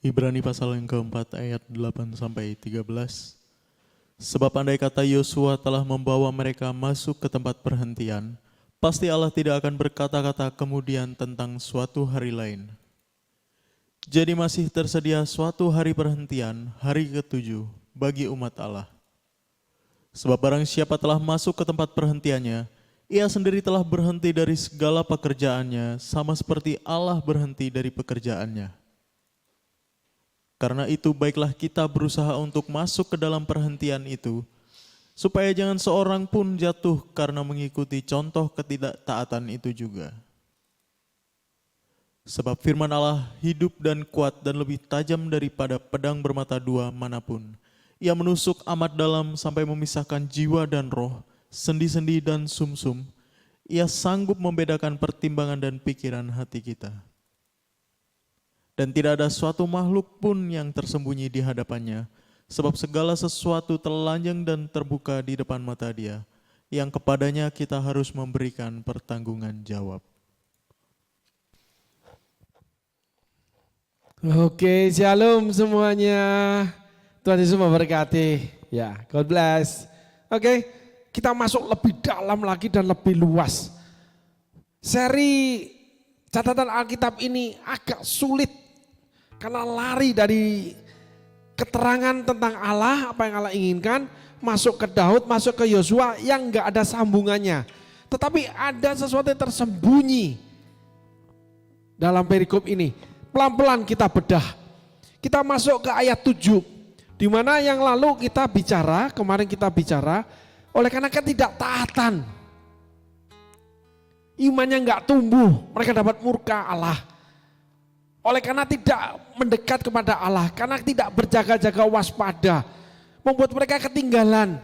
Ibrani pasal yang keempat ayat 8-13. Sebab andai kata Yosua telah membawa mereka masuk ke tempat perhentian, pasti Allah tidak akan berkata-kata kemudian tentang suatu hari lain. Jadi masih tersedia suatu hari perhentian, hari ke-7 bagi umat Allah. Sebab barang siapa telah masuk ke tempat perhentiannya, ia sendiri telah berhenti dari segala pekerjaannya, sama seperti Allah berhenti dari pekerjaannya. Karena itu baiklah kita berusaha untuk masuk ke dalam perhentian itu, supaya jangan seorang pun jatuh karena mengikuti contoh ketidaktaatan itu juga. Sebab firman Allah hidup dan kuat dan lebih tajam daripada pedang bermata dua manapun. Ia menusuk amat dalam sampai memisahkan jiwa dan roh, sendi-sendi dan sumsum. Ia sanggup membedakan pertimbangan dan pikiran hati kita. Dan tidak ada suatu makhluk pun yang tersembunyi di hadapannya, sebab segala sesuatu telanjang dan terbuka di depan mata Dia, yang kepadanya kita harus memberikan pertanggungan jawab. Oke, shalom semuanya. Tuhan Yesus memberkati. Ya, God bless. Oke, kita masuk lebih dalam lagi dan lebih luas. Seri catatan Alkitab ini agak sulit karena lari dari keterangan tentang Allah, apa yang Allah inginkan, masuk ke Daud, masuk ke Yosua yang enggak ada sambungannya. Tetapi ada sesuatu yang tersembunyi dalam perikop ini. Pelan-pelan kita bedah. Kita masuk ke ayat 7. Di mana yang lalu kita bicara, kemarin kita bicara, oleh karena ketidaktaatan. Imannya enggak tumbuh, mereka dapat murka Allah. Oleh karena tidak mendekat kepada Allah, karena tidak berjaga-jaga waspada, membuat mereka ketinggalan.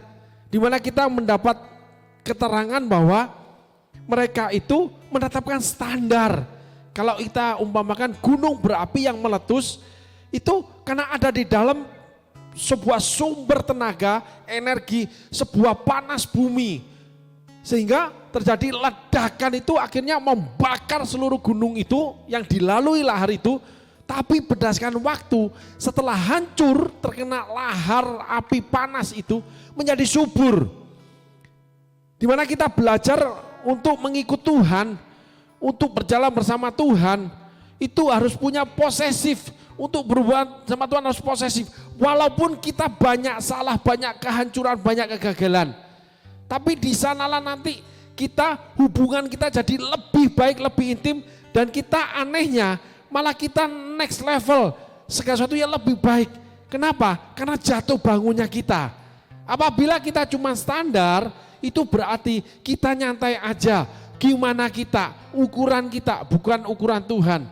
Di mana kita mendapat keterangan bahwa mereka itu menetapkan standar. Kalau kita umpamakan gunung berapi yang meletus, itu karena ada di dalam sebuah sumber tenaga, energi, sebuah panas bumi. Sehingga terjadi ledakan itu akhirnya membakar seluruh gunung itu yang dilalui lahar itu. Tapi berdasarkan waktu setelah hancur terkena lahar api panas itu menjadi subur. Dimana kita belajar untuk mengikut Tuhan, untuk berjalan bersama Tuhan, itu harus punya posesif. Untuk berbuat sama Tuhan harus posesif. Walaupun kita banyak salah, banyak kehancuran, banyak kegagalan. Tapi di sanalah nanti kita hubungan kita jadi lebih baik, lebih intim, dan kita anehnya malah kita next level, segala sesuatu yang lebih baik. Kenapa? Karena jatuh bangunnya kita. Apabila kita cuma standar, itu berarti kita nyantai aja. Gimana kita, ukuran kita, bukan ukuran Tuhan.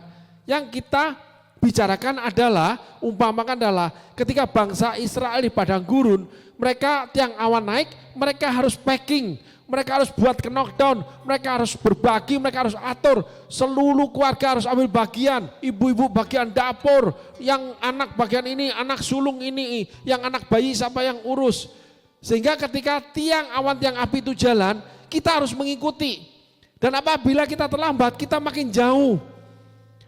Yang kita bicarakan adalah, umpamakan adalah ketika bangsa Israel di padang gurun, mereka tiang awan naik, mereka harus packing, mereka harus buat ke knockdown, mereka harus berbagi, mereka harus atur, seluruh keluarga harus ambil bagian, ibu-ibu bagian dapur, yang anak bagian ini, anak sulung ini, yang anak bayi siapa yang urus. Sehingga ketika tiang awan, tiang api itu jalan, kita harus mengikuti. Dan apabila kita terlambat, kita makin jauh,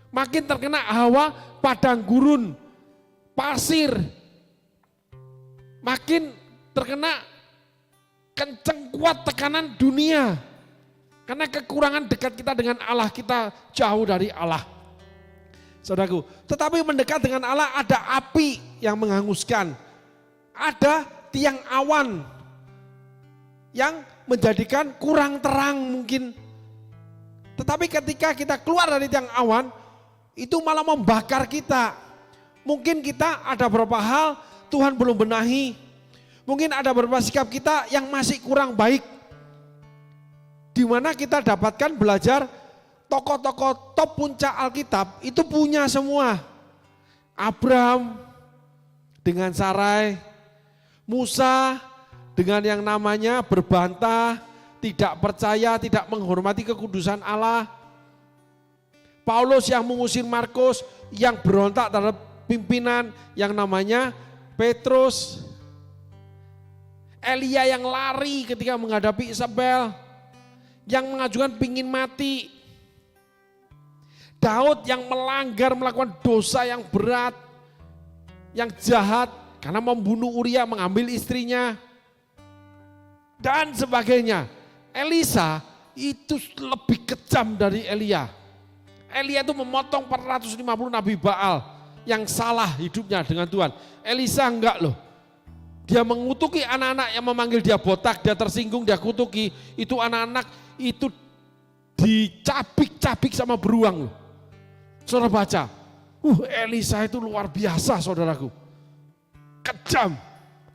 makin terkena hawa padang gurun, pasir, makin terkena kenceng kuat tekanan dunia. Karena kekurangan dekat kita dengan Allah, kita jauh dari Allah. Saudaraku, tetapi mendekat dengan Allah ada api yang menghanguskan. Ada tiang awan yang menjadikan kurang terang mungkin. Tetapi ketika kita keluar dari tiang awan, itu malah membakar kita. Mungkin kita ada beberapa hal Tuhan belum benahi. Mungkin ada beberapa sikap kita yang masih kurang baik. Di mana kita dapatkan belajar tokoh-tokoh top puncak Alkitab itu punya semua. Abraham dengan Sarai, Musa dengan yang namanya berbantah, tidak percaya, tidak menghormati kekudusan Allah. Paulus yang mengusir Markus, yang berontak terhadap pimpinan yang namanya Petrus. Elia yang lari ketika menghadapi Isabel, yang mengajukan pingin mati. Daud yang melanggar, melakukan dosa yang berat. yang jahat karena membunuh Uria, mengambil istrinya, dan sebagainya. Elisa itu lebih kejam dari Elia. Elia itu memotong 450 Nabi Baal yang salah hidupnya dengan Tuhan. Elisa enggak loh. Dia mengutuki anak-anak yang memanggil dia botak, dia tersinggung, dia kutuki. Itu anak-anak itu dicabik-cabik sama beruang loh. Saudara baca, Elisa itu luar biasa saudaraku. Kejam.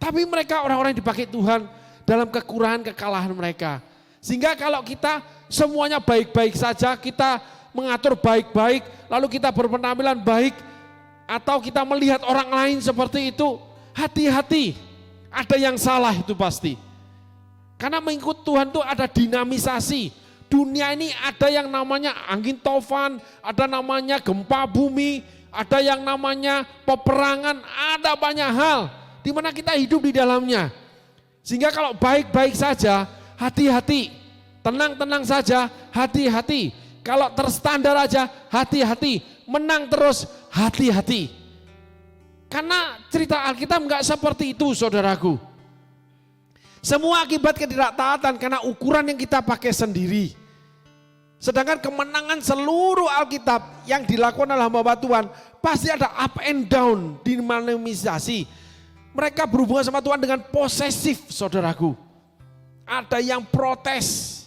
Tapi mereka orang-orang yang dipakai Tuhan dalam kekurangan kekalahan mereka. Sehingga kalau kita semuanya baik-baik saja, kita mengatur baik-baik, lalu kita berpenampilan baik, atau kita melihat orang lain seperti itu, hati-hati. Ada yang salah itu pasti. Karena mengikut Tuhan itu ada dinamisasi. Dunia ini ada yang namanya angin tofan, ada namanya gempa bumi, ada yang namanya peperangan, ada banyak hal di mana kita hidup di dalamnya. Sehingga kalau baik-baik saja, hati-hati. Tenang-tenang saja, hati-hati. Kalau terstandar aja, hati-hati. Menang terus, hati-hati. Karena cerita Alkitab enggak seperti itu saudaraku. Semua akibat ketidaktaatan karena ukuran yang kita pakai sendiri. Sedangkan kemenangan seluruh Alkitab yang dilakukan oleh hamba Tuhan pasti ada up and down, dinamisasi. Mereka berhubungan sama Tuhan dengan posesif saudaraku. Ada yang protes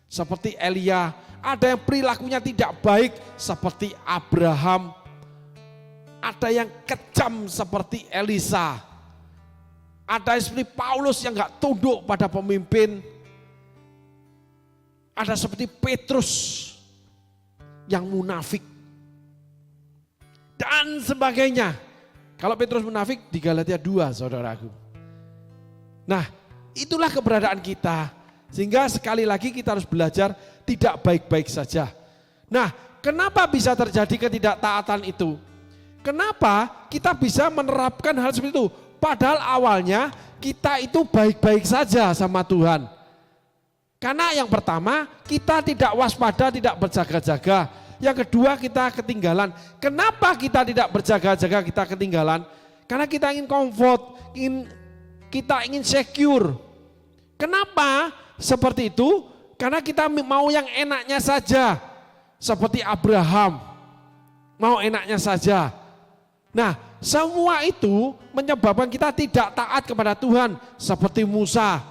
seperti Elia, ada yang perilakunya tidak baik seperti Abraham, ada yang kejam seperti Elisa, ada yang seperti Paulus yang gak tunduk pada pemimpin, ada seperti Petrus yang munafik, dan sebagainya. Kalau Petrus munafik di Galatia 2 saudaraku. Nah itulah keberadaan kita. Sehingga sekali lagi kita harus belajar tidak baik-baik saja. Nah kenapa bisa terjadi ketidaktaatan itu? Kenapa kita bisa menerapkan hal seperti itu? Padahal awalnya kita itu baik-baik saja sama Tuhan. Karena yang pertama kita tidak waspada, tidak berjaga-jaga. Yang kedua kita ketinggalan. Kenapa kita tidak berjaga-jaga, kita ketinggalan? Karena kita ingin comfort, kita ingin secure. Kenapa seperti itu? Karena kita mau yang enaknya saja. Seperti Abraham, mau enaknya saja. Nah semua itu menyebabkan kita tidak taat kepada Tuhan. Seperti Musa,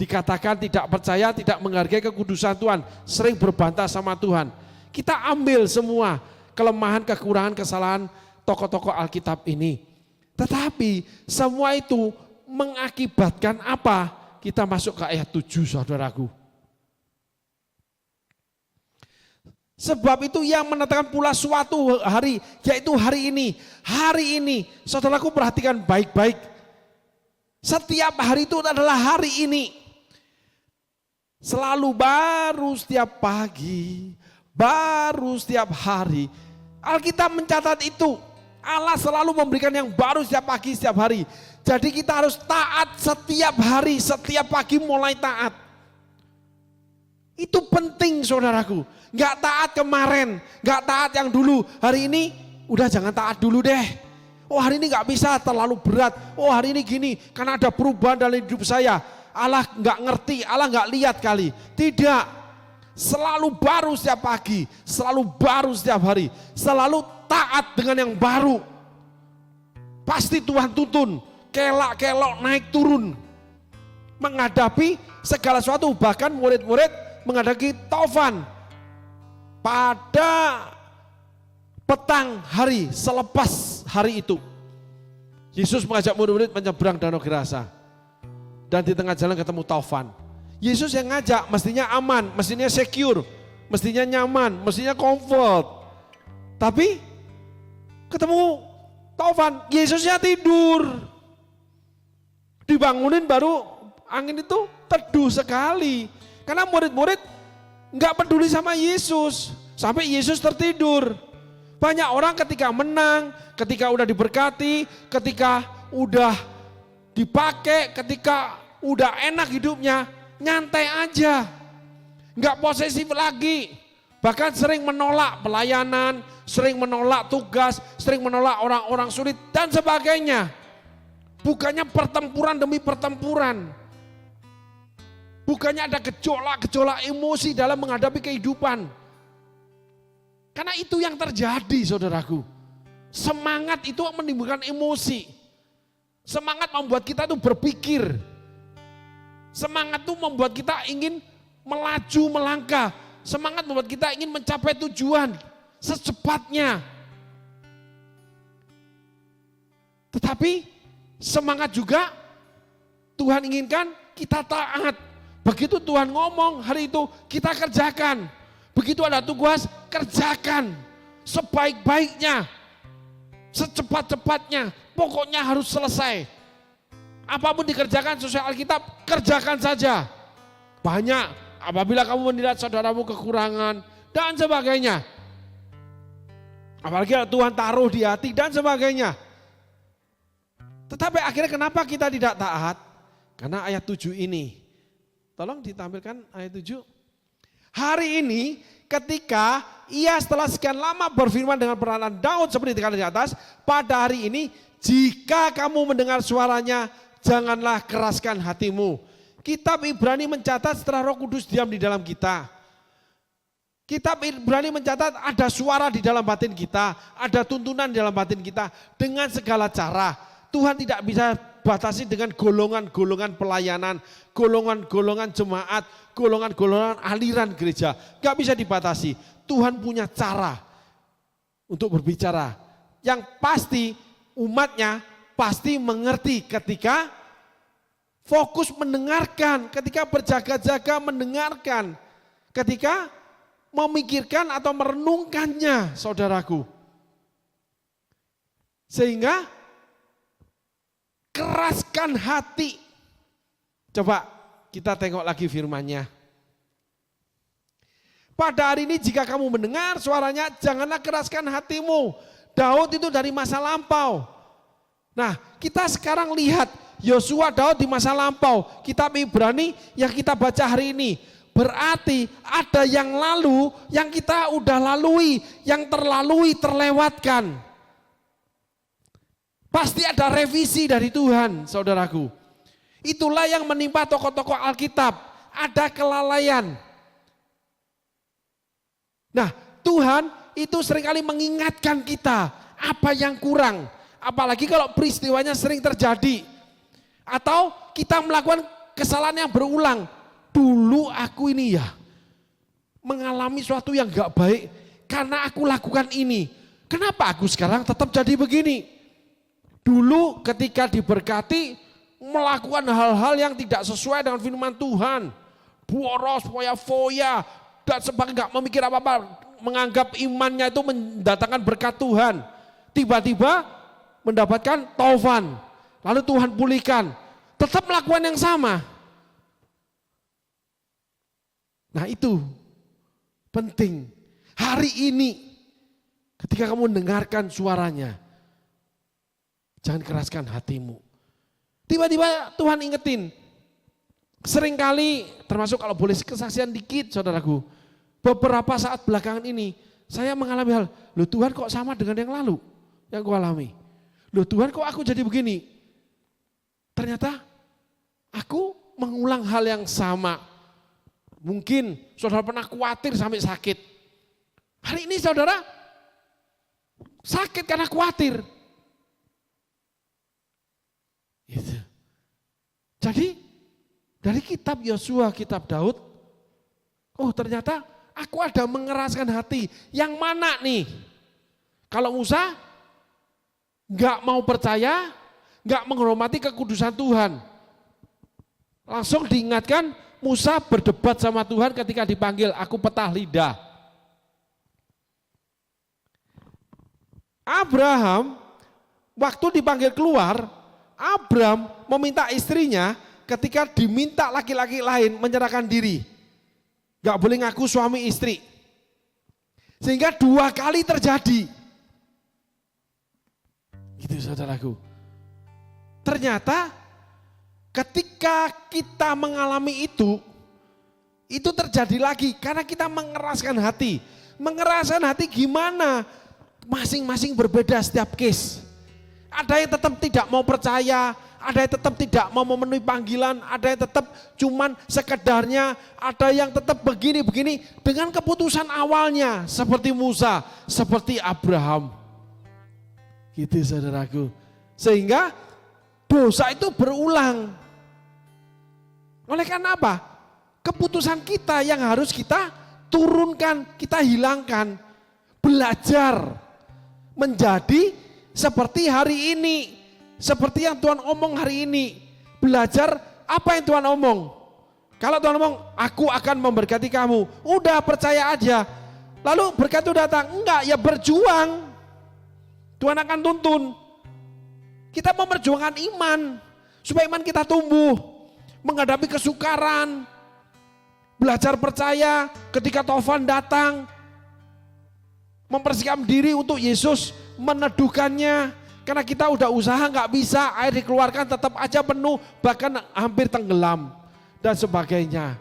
dikatakan tidak percaya, tidak menghargai kekudusan Tuhan, sering berbantah sama Tuhan. Kita ambil semua kelemahan, kekurangan, kesalahan tokoh-tokoh Alkitab ini. Tetapi semua itu mengakibatkan apa? Kita masuk ke ayat 7 saudaraku. Sebab itu yang menetapkan pula suatu hari, yaitu hari ini. Hari ini, saudaraku perhatikan baik-baik. Setiap hari itu adalah hari ini. Selalu baru setiap pagi, baru setiap hari. Alkitab mencatat itu. Allah selalu memberikan yang baru setiap pagi, setiap hari. Jadi kita harus taat setiap hari, setiap pagi mulai taat. Itu penting saudaraku. Gak taat kemarin, gak taat yang dulu. Hari ini udah jangan taat dulu deh. Oh hari ini gak bisa, terlalu berat. Oh hari ini gini, karena ada perubahan dalam hidup saya. Allah gak ngerti, Allah gak lihat kali. Tidak, selalu baru setiap pagi, selalu baru setiap hari. Selalu taat dengan yang baru. Pasti Tuhan tuntun, kelak-kelok naik turun. Menghadapi segala sesuatu, bahkan murid-murid menghadapi taufan. Pada petang hari selepas hari itu, Yesus mengajak murid-murid menyeberang Danau Gerasa. Dan di tengah jalan ketemu taufan. Yesus yang ngajak mestinya aman, mestinya secure, mestinya nyaman, mestinya comfort. Tapi ketemu taufan, Yesusnya tidur. Dibangunin baru angin itu teduh sekali. Karena murid-murid nggak peduli sama Yesus, sampai Yesus tertidur. Banyak orang ketika menang, ketika udah diberkati, ketika udah dipakai, ketika udah enak hidupnya, nyantai aja, nggak posesif lagi. Bahkan sering menolak pelayanan, sering menolak tugas, sering menolak orang-orang sulit dan sebagainya. Bukannya pertempuran demi pertempuran. Bukannya ada gejolak-gejolak emosi dalam menghadapi kehidupan. Karena itu yang terjadi, saudaraku. Semangat itu menimbulkan emosi. Semangat membuat kita itu berpikir. Semangat itu membuat kita ingin melaju, melangkah. Semangat membuat kita ingin mencapai tujuan secepatnya. Tetapi semangat juga Tuhan inginkan kita taat. Begitu Tuhan ngomong hari itu kita kerjakan. Begitu ada tugas kerjakan sebaik-baiknya, secepat-cepatnya. Pokoknya harus selesai. Apapun dikerjakan sesuai Alkitab, kerjakan saja. Banyak. Apabila kamu menilai saudaramu kekurangan dan sebagainya. Apalagi Tuhan taruh di hati dan sebagainya. Tetapi akhirnya kenapa kita tidak taat? Karena ayat 7 ini. Tolong ditampilkan ayat 7. Hari ini ketika ia setelah sekian lama berfirman dengan peranan Daud seperti dikatakan di atas. Pada hari ini jika kamu mendengar suaranya janganlah keraskan hatimu. Kitab Ibrani mencatat setelah Roh Kudus diam di dalam kita. Kitab Ibrani mencatat ada suara di dalam batin kita, ada tuntunan di dalam batin kita dengan segala cara. Tuhan tidak bisa batasi dengan golongan-golongan pelayanan, golongan-golongan jemaat, golongan-golongan aliran gereja. Gak bisa dibatasi. Tuhan punya cara untuk berbicara. Yang pasti umatnya pasti mengerti ketika fokus mendengarkan, ketika berjaga-jaga mendengarkan, ketika memikirkan atau merenungkannya, saudaraku. Sehingga keraskan hati. Coba kita tengok lagi firman-Nya. Pada hari ini jika kamu mendengar suaranya, janganlah keraskan hatimu. Daud itu dari masa lampau. Nah, kita sekarang lihat Yosua, Daud di masa lampau. Kitab Ibrani yang kita baca hari ini. Berarti ada yang lalu yang kita udah lalui, yang terlalui, terlewatkan. Pasti ada revisi dari Tuhan, saudaraku. Itulah yang menimpa tokoh-tokoh Alkitab. Ada kelalaian. Nah, Tuhan itu seringkali mengingatkan kita apa yang kurang. Apalagi kalau peristiwanya sering terjadi. Atau kita melakukan kesalahan yang berulang. Dulu aku ini ya mengalami sesuatu yang gak baik karena aku lakukan ini. Kenapa aku sekarang tetap jadi begini? Dulu ketika diberkati melakukan hal-hal yang tidak sesuai dengan firman Tuhan. Boros, foya-foya, dan sebagainya, gak memikir apa-apa. Menganggap imannya itu mendatangkan berkat Tuhan. Tiba-tiba mendapatkan taufan. Lalu Tuhan pulihkan. Tetap melakukan yang sama. Nah itu penting. Hari ini ketika kamu mendengarkan suaranya, jangan keraskan hatimu. Tiba-tiba Tuhan ingetin. Seringkali termasuk kalau boleh kesaksian dikit saudaraku. Beberapa saat belakangan ini saya mengalami hal. Loh Tuhan kok sama dengan yang lalu yang aku alami. Loh Tuhan kok aku jadi begini. Ternyata aku mengulang hal yang sama. Mungkin saudara pernah khawatir sampai sakit. Hari ini saudara sakit karena khawatir. Gitu. Jadi dari kitab Yosua, kitab Daud, oh ternyata aku ada mengeraskan hati. Yang mana nih? Kalau Musa nggak mau percaya, nggak menghormati kekudusan Tuhan. Langsung diingatkan Musa berdebat sama Tuhan ketika dipanggil, aku petah lidah. Abraham waktu dipanggil keluar, Abram meminta istrinya ketika diminta laki-laki lain menyerahkan diri. Gak boleh ngaku suami istri. Sehingga 2 kali terjadi. Gitu saudaraku. Ternyata ketika kita mengalami Itu terjadi lagi karena kita mengeraskan hati. Mengeraskan hati gimana? Masing-masing berbeda setiap case. Ada yang tetap tidak mau percaya, ada yang tetap tidak mau memenuhi panggilan, ada yang tetap cuman sekedarnya, ada yang tetap begini-begini dengan keputusan awalnya seperti Musa, seperti Abraham. Gitu saudaraku. Sehingga dosa itu berulang. Oleh karena apa? Keputusan kita yang harus kita turunkan, kita hilangkan. Belajar menjadi seperti hari ini. Seperti yang Tuhan omong hari ini. Belajar apa yang Tuhan omong. Kalau Tuhan omong, aku akan memberkati kamu. Udah percaya aja. Lalu berkat itu datang. Enggak, ya berjuang. Tuhan akan tuntun. Kita memperjuangkan iman. Supaya iman kita tumbuh. Menghadapi kesukaran. Belajar percaya ketika taufan datang. Mempersiapkan diri untuk Yesus meneduhkannya. Karena kita udah usaha nggak bisa, air dikeluarkan tetap aja penuh, bahkan hampir tenggelam dan sebagainya.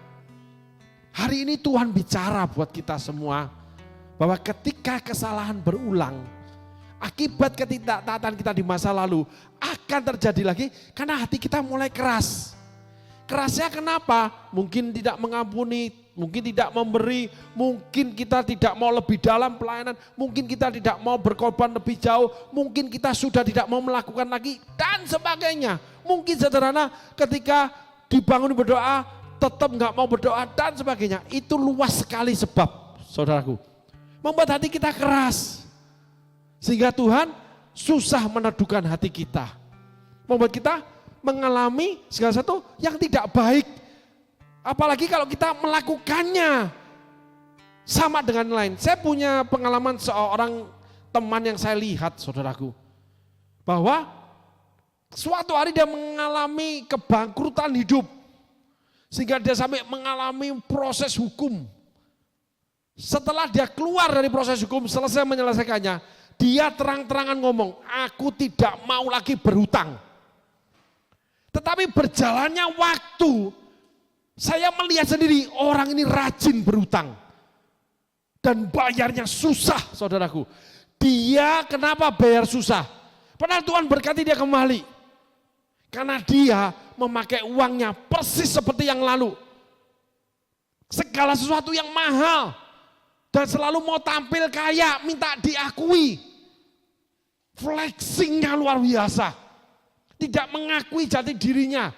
Hari ini Tuhan bicara buat kita semua bahwa ketika kesalahan berulang, akibat ketidaktaatan kita di masa lalu akan terjadi lagi karena hati kita mulai keras. Kerasnya kenapa? Mungkin tidak mengampuni, mungkin tidak memberi, mungkin kita tidak mau lebih dalam pelayanan, mungkin kita tidak mau berkorban lebih jauh, mungkin kita sudah tidak mau melakukan lagi, dan sebagainya. Mungkin sederhana ketika dibangun berdoa, tetap nggak mau berdoa, dan sebagainya. Itu luas sekali sebab, saudaraku. Membuat hati kita keras. Sehingga Tuhan susah meneduhkan hati kita. Membuat kita mengalami segala sesuatu yang tidak baik. Apalagi kalau kita melakukannya sama dengan lain. Saya punya pengalaman seorang teman yang saya lihat, saudaraku. Bahwa suatu hari dia mengalami kebangkrutan hidup. Sehingga dia sampai mengalami proses hukum. Setelah dia keluar dari proses hukum, selesai menyelesaikannya, dia terang-terangan ngomong, aku tidak mau lagi berhutang. Tetapi berjalannya waktu, saya melihat sendiri orang ini rajin berhutang. Dan bayarnya susah, saudaraku. Dia kenapa bayar susah? Padahal Tuhan berkati dia kembali. Karena dia memakai uangnya persis seperti yang lalu. Segala sesuatu yang mahal. Dan selalu mau tampil kaya, minta diakui. Flexingnya luar biasa. Tidak mengakui jati dirinya.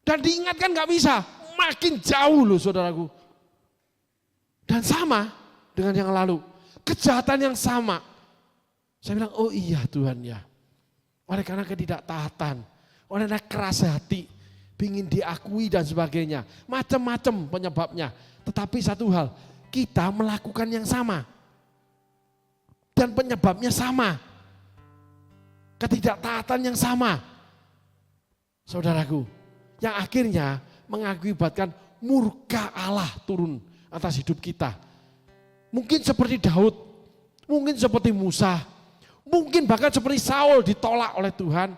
Dan diingatkan gak bisa. Makin jauh loh saudaraku. Dan sama dengan yang lalu. Kejahatan yang sama. Saya bilang, oh iya Tuhan ya. Oleh karena ketidaktaatan. Oleh karena keras hati. Ingin diakui dan sebagainya. Macam-macam penyebabnya. Tetapi satu hal. Kita melakukan yang sama. Dan penyebabnya sama. Ketidaktaatan yang sama. Saudaraku, yang akhirnya mengakibatkan murka Allah turun atas hidup kita. Mungkin seperti Daud, mungkin seperti Musa, mungkin bahkan seperti Saul ditolak oleh Tuhan,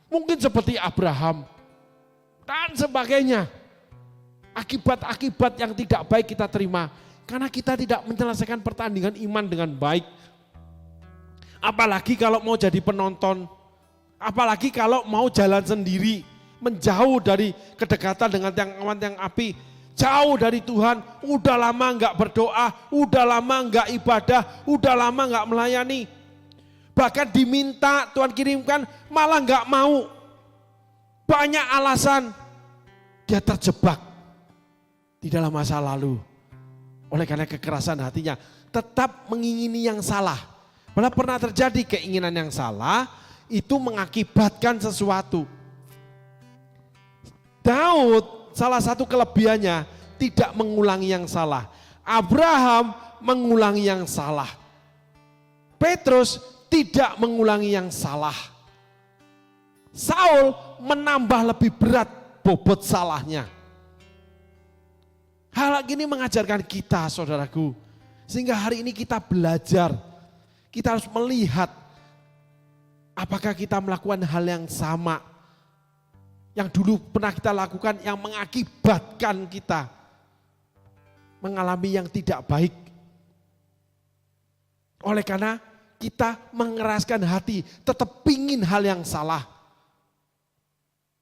mungkin seperti Abraham, dan sebagainya. Akibat-akibat yang tidak baik kita terima, karena kita tidak menyelesaikan pertandingan iman dengan baik. Apalagi kalau mau jadi penonton, apalagi kalau mau jalan sendiri, menjauh dari kedekatan dengan tiang api, jauh dari Tuhan, udah lama enggak berdoa, udah lama enggak ibadah, udah lama enggak melayani. Bahkan diminta Tuhan kirimkan, malah enggak mau. Banyak alasan, dia terjebak di dalam masa lalu. Oleh karena kekerasan hatinya, tetap mengingini yang salah. Padahal pernah terjadi keinginan yang salah, itu mengakibatkan sesuatu. Daud salah satu kelebihannya tidak mengulangi yang salah. Abraham mengulangi yang salah. Petrus tidak mengulangi yang salah. Saul menambah lebih berat bobot salahnya. Hal ini mengajarkan kita saudaraku. Sehingga hari ini kita belajar. Kita harus melihat apakah kita melakukan hal yang sama. Yang dulu pernah kita lakukan yang mengakibatkan kita mengalami yang tidak baik. Oleh karena kita mengeraskan hati, tetap pingin hal yang salah.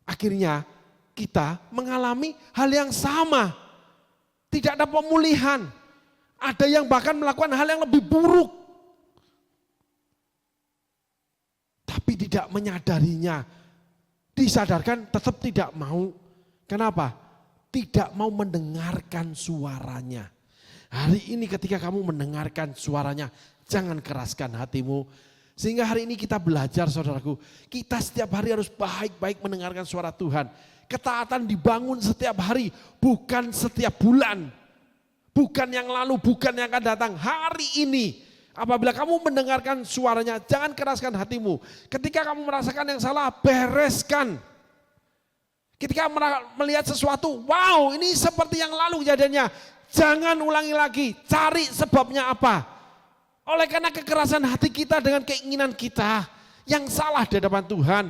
Akhirnya kita mengalami hal yang sama. Tidak ada pemulihan. Ada yang bahkan melakukan hal yang lebih buruk. Tapi tidak menyadarinya. Disadarkan tetap tidak mau. Kenapa? Tidak mau mendengarkan suaranya. Hari ini ketika kamu mendengarkan suaranya, jangan keraskan hatimu. Sehingga hari ini kita belajar saudaraku, kita setiap hari harus baik-baik mendengarkan suara Tuhan. Ketaatan dibangun setiap hari, bukan setiap bulan. Bukan yang lalu, bukan yang akan datang. Hari ini, apabila kamu mendengarkan suaranya, jangan keraskan hatimu. Ketika kamu merasakan yang salah, bereskan. Ketika melihat sesuatu, wow ini seperti yang lalu kejadiannya. Jangan ulangi lagi, cari sebabnya apa. Oleh karena kekerasan hati kita dengan keinginan kita yang salah di hadapan Tuhan.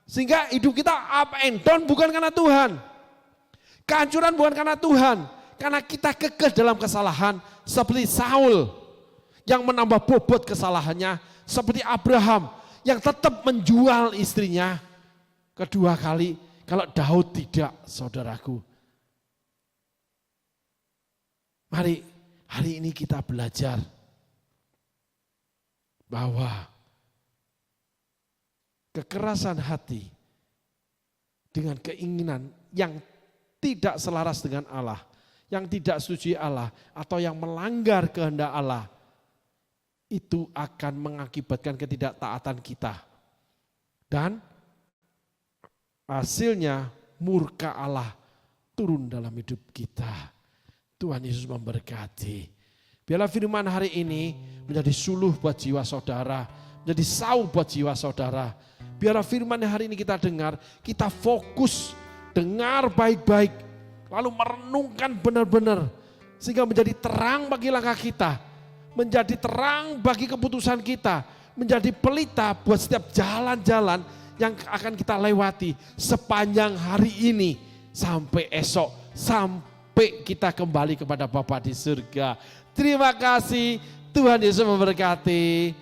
Sehingga hidup kita up and down bukan karena Tuhan. Kehancuran bukan karena Tuhan. Karena kita kekeh dalam kesalahan seperti Saul yang menambah bobot kesalahannya. Seperti Abraham yang tetap menjual istrinya kedua kali. Kalau Daud tidak, saudaraku. Mari hari ini kita belajar bahwa kekerasan hati dengan keinginan yang tidak selaras dengan Allah, yang tidak setuju Allah, atau yang melanggar kehendak Allah, itu akan mengakibatkan ketidaktaatan kita. Dan hasilnya murka Allah turun dalam hidup kita. Tuhan Yesus memberkati. Biarlah firman hari ini menjadi suluh buat jiwa saudara, menjadi sau buat jiwa saudara. Biarlah firman yang hari ini kita dengar, kita fokus, dengar baik-baik, lalu merenungkan benar-benar, sehingga menjadi terang bagi langkah kita, menjadi terang bagi keputusan kita, menjadi pelita buat setiap jalan-jalan yang akan kita lewati sepanjang hari ini sampai esok, sampai kita kembali kepada Bapa di surga. Terima kasih, Tuhan Yesus memberkati.